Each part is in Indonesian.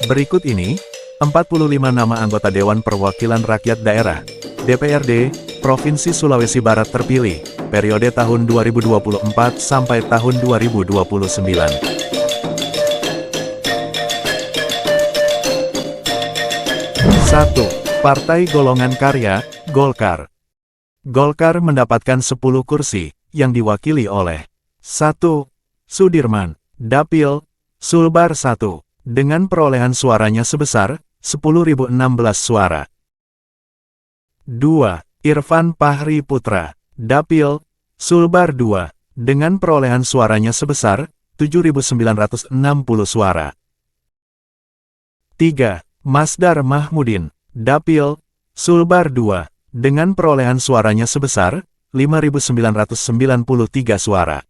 Berikut ini, 45 nama anggota Dewan Perwakilan Rakyat Daerah, DPRD, Provinsi Sulawesi Barat terpilih, periode tahun 2024 sampai tahun 2029. 1. Partai Golongan Karya, Golkar. Golkar mendapatkan 10 kursi, yang diwakili oleh 1. Sudirman, Dapil, Sulbar 1, dengan perolehan suaranya sebesar 10.016 suara. 2. Irfan Pahri Putra, Dapil, Sulbar 2, dengan perolehan suaranya sebesar 7.960 suara. 3. Masdar Mahmudin, Dapil, Sulbar 2, dengan perolehan suaranya sebesar 5.993 suara.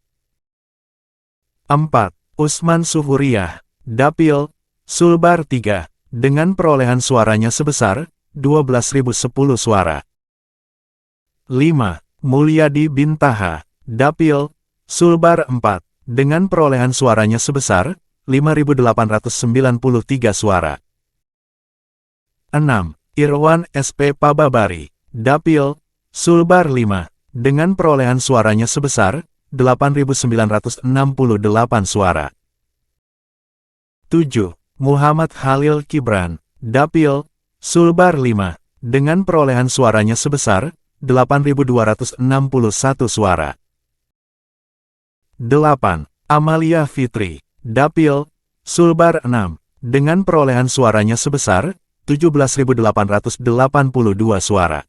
4. Usman Suhuriyah, Dapil, Sulbar 3, dengan perolehan suaranya sebesar 12.010 suara. 5. Mulyadi Bintaha, Dapil, Sulbar 4, dengan perolehan suaranya sebesar 5.893 suara. 6. Irwan SP Pababari, Dapil, Sulbar 5, dengan perolehan suaranya sebesar 8.968 suara. 7. Muhammad Khalil Kibran, Dapil, Sulbar 5, dengan perolehan suaranya sebesar 8.261 suara. 8. Amalia Fitri, Dapil, Sulbar 6, dengan perolehan suaranya sebesar 17.882 suara.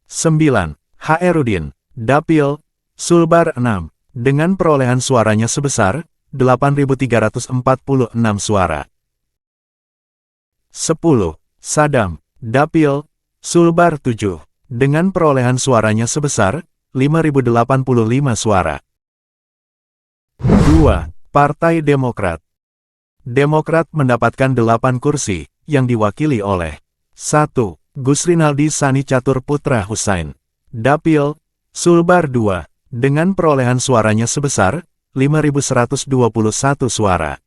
9. Hairudin, Dapil, Sulbar 6, dengan perolehan suaranya sebesar 8.346 suara. 10. Sadam, Dapil, Sulbar 7, dengan perolehan suaranya sebesar 5.085 suara. 2. Partai Demokrat. Demokrat mendapatkan 8 kursi, yang diwakili oleh 1. Gusrinaldi Sani Catur Putra Husain, Dapil, Sulbar 2, dengan perolehan suaranya sebesar 5.121 suara.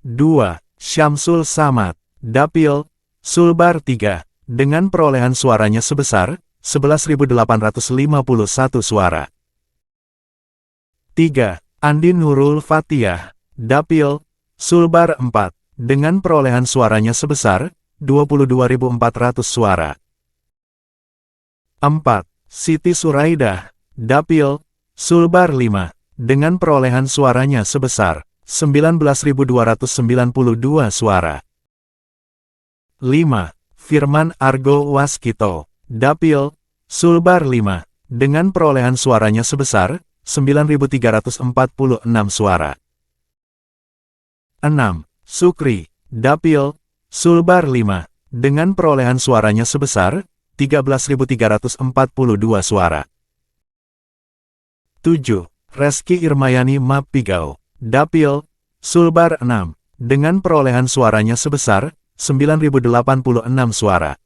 2. Syamsul Samad, Dapil, Sulbar 3, dengan perolehan suaranya sebesar 11.851 suara. 3. Andi Nurul Fatiyah, Dapil, Sulbar 4, dengan perolehan suaranya sebesar 22.400 suara. 4. Siti Suraidah, Dapil, Sulbar 5, dengan perolehan suaranya sebesar 19.292 suara. 5. Firman Argo Waskito, Dapil, Sulbar 5, dengan perolehan suaranya sebesar 9.346 suara. 6. Sukri, Dapil, Sulbar 5, dengan perolehan suaranya sebesar 13.342 suara. 7. Reski Irmayani Mapigau, Dapil, Sulbar 6, dengan perolehan suaranya sebesar 9.086 suara.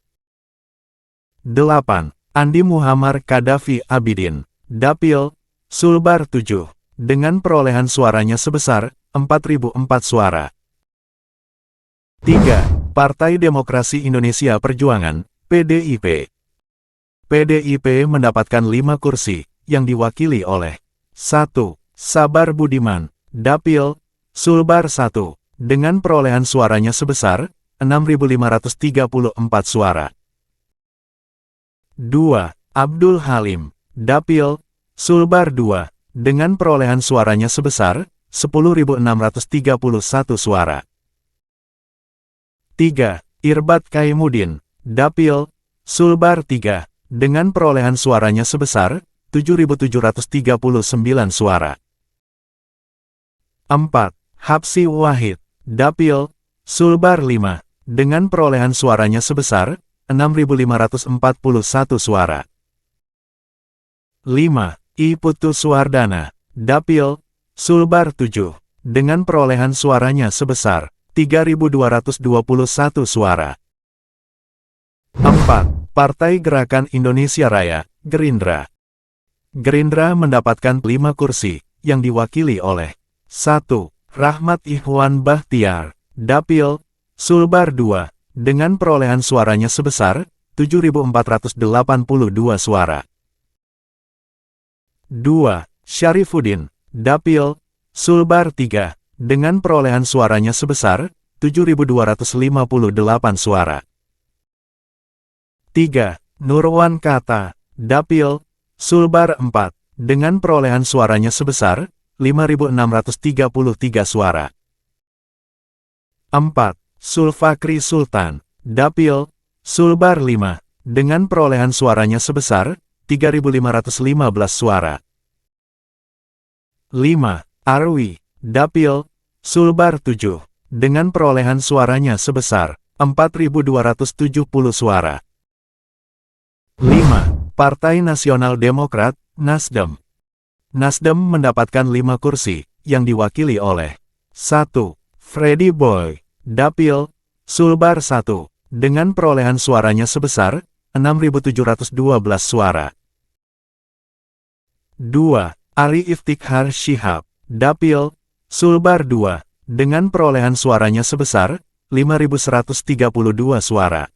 8. Andi Muhammad Kadafi Abidin, Dapil, Sulbar 7, dengan perolehan suaranya sebesar 4.004 suara. 3. Partai Demokrasi Indonesia Perjuangan, PDIP. PDIP mendapatkan 5 kursi, yang diwakili oleh 1. Sabar Budiman, Dapil, Sulbar 1, dengan perolehan suaranya sebesar 6.534 suara. 2. Abdul Halim, Dapil, Sulbar 2, dengan perolehan suaranya sebesar 10.631 suara. 3. Irbat Kaimudin, Dapil, Sulbar 3, dengan perolehan suaranya sebesar 7.739 suara. 4. Hapsi Wahid, Dapil, Sulbar 5, dengan perolehan suaranya sebesar 6.541 suara. 5. I Putu Suwardana, Dapil, Sulbar 7, dengan perolehan suaranya sebesar 3.221 suara. 4. Partai Gerakan Indonesia Raya, Gerindra. Gerindra mendapatkan 5 kursi, yang diwakili oleh 1. Rahmat Ihwan Bahtiar, Dapil, Sulbar 2, dengan perolehan suaranya sebesar 7.482 suara. 2. Syarifuddin, Dapil, Sulbar 3, dengan perolehan suaranya sebesar 7.258 suara. 3. Nurwan Kata, Dapil, Sulbar 4, dengan perolehan suaranya sebesar 5.633 suara. 4. Sulfakri Sultan, Dapil, Sulbar 5, dengan perolehan suaranya sebesar 3.515 suara. 5. Arwi, Dapil, Sulbar 7, dengan perolehan suaranya sebesar 4.270 suara. 5. Partai Nasional Demokrat, Nasdem. Nasdem mendapatkan 5 kursi, yang diwakili oleh 1. Freddy Boy, Dapil, Sulbar 1, dengan perolehan suaranya sebesar 6.712 suara. 2. Ali Iftikhar Shihab, Dapil, Sulbar 2, dengan perolehan suaranya sebesar 5.132 suara.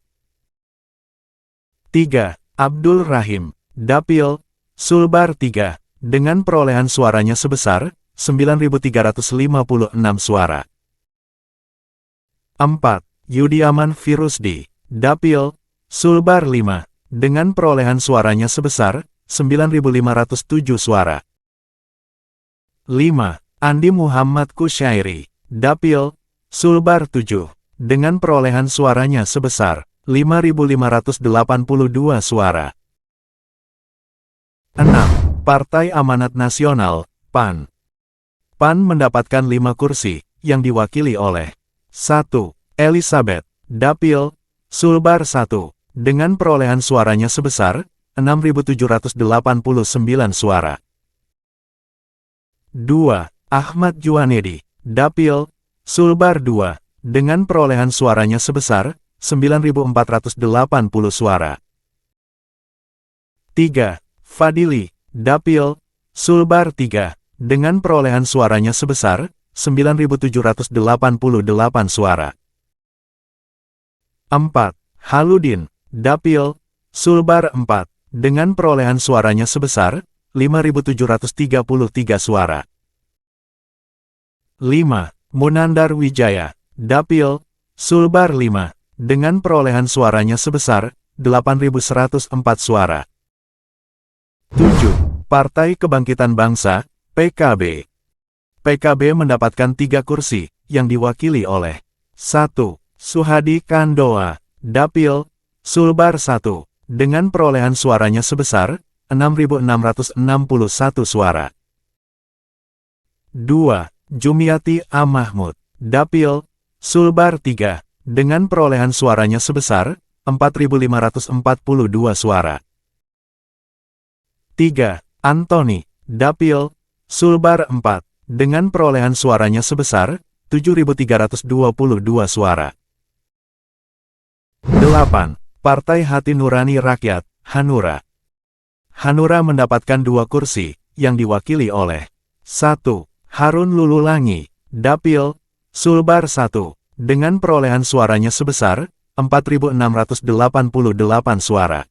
3. Abdul Rahim, Dapil, Sulbar 3, dengan perolehan suaranya sebesar 9.356 suara. 4. Yudiaman Firusdi, Dapil, Sulbar 5, dengan perolehan suaranya sebesar 9.507 suara. 5. Andi Muhammad Kusyairi, Dapil, Sulbar 7, dengan perolehan suaranya sebesar 5.582 suara. 6. Partai Amanat Nasional, PAN. PAN mendapatkan 5 kursi, yang diwakili oleh 1. Elizabeth, Dapil, Sulbar 1, dengan perolehan suaranya sebesar 6.789 suara. 2. Ahmad Juanedi, Dapil, Sulbar 2, dengan perolehan suaranya sebesar 9.480 suara. 3. Fadili, Dapil, Sulbar 3, dengan perolehan suaranya sebesar 9.788 suara. 4. Haludin, Dapil, Sulbar 4, dengan perolehan suaranya sebesar 5.733 suara. 5. Munandar Wijaya, Dapil, Sulbar 5, dengan perolehan suaranya sebesar 8.104 suara. 7. Partai Kebangkitan Bangsa, PKB. PKB mendapatkan 3 kursi, yang diwakili oleh 1. Suhadi Kandoa, Dapil, Sulbar 1, dengan perolehan suaranya sebesar 6.661 suara. 2. Jumiati A. Mahmud, Dapil, Sulbar 3, dengan perolehan suaranya sebesar 4.542 suara. 3. Antoni, Dapil, Sulbar 4, dengan perolehan suaranya sebesar 7.322 suara. 8. Partai Hati Nurani Rakyat, Hanura. Hanura mendapatkan 2 kursi, yang diwakili oleh 1. Harun Lululangi, Dapil, Sulbar 1, dengan perolehan suaranya sebesar 4.688 suara.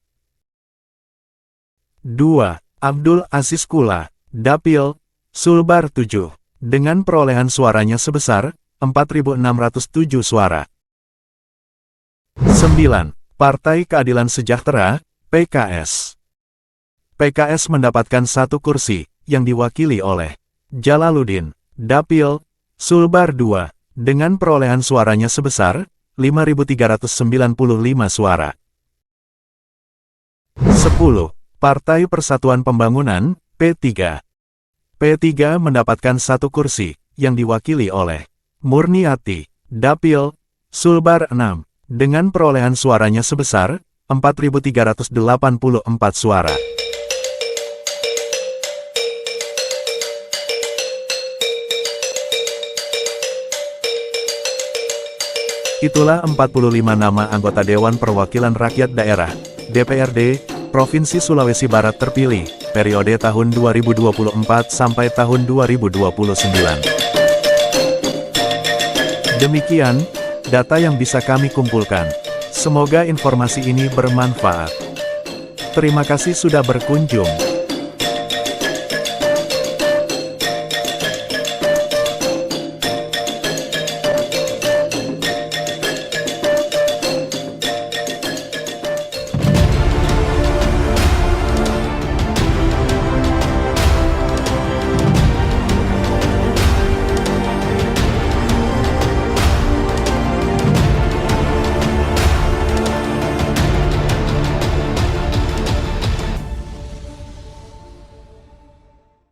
2. Abdul Aziz Kula, Dapil, Sulbar 7, dengan perolehan suaranya sebesar 4.607 suara. 9. Partai Keadilan Sejahtera, PKS. PKS mendapatkan 1 kursi, yang diwakili oleh Jalaluddin, Dapil, Sulbar 2, dengan perolehan suaranya sebesar 5.395 suara. 10. Partai Persatuan Pembangunan, P3. P3 mendapatkan 1 kursi, yang diwakili oleh Murniati, Dapil, Sulbar 6, dengan perolehan suaranya sebesar 4.384 suara. Itulah 45 nama anggota Dewan Perwakilan Rakyat Daerah, DPRD, Provinsi Sulawesi Barat terpilih, periode tahun 2024 sampai tahun 2029. Demikian, data yang bisa kami kumpulkan. Semoga informasi ini bermanfaat. Terima kasih sudah berkunjung.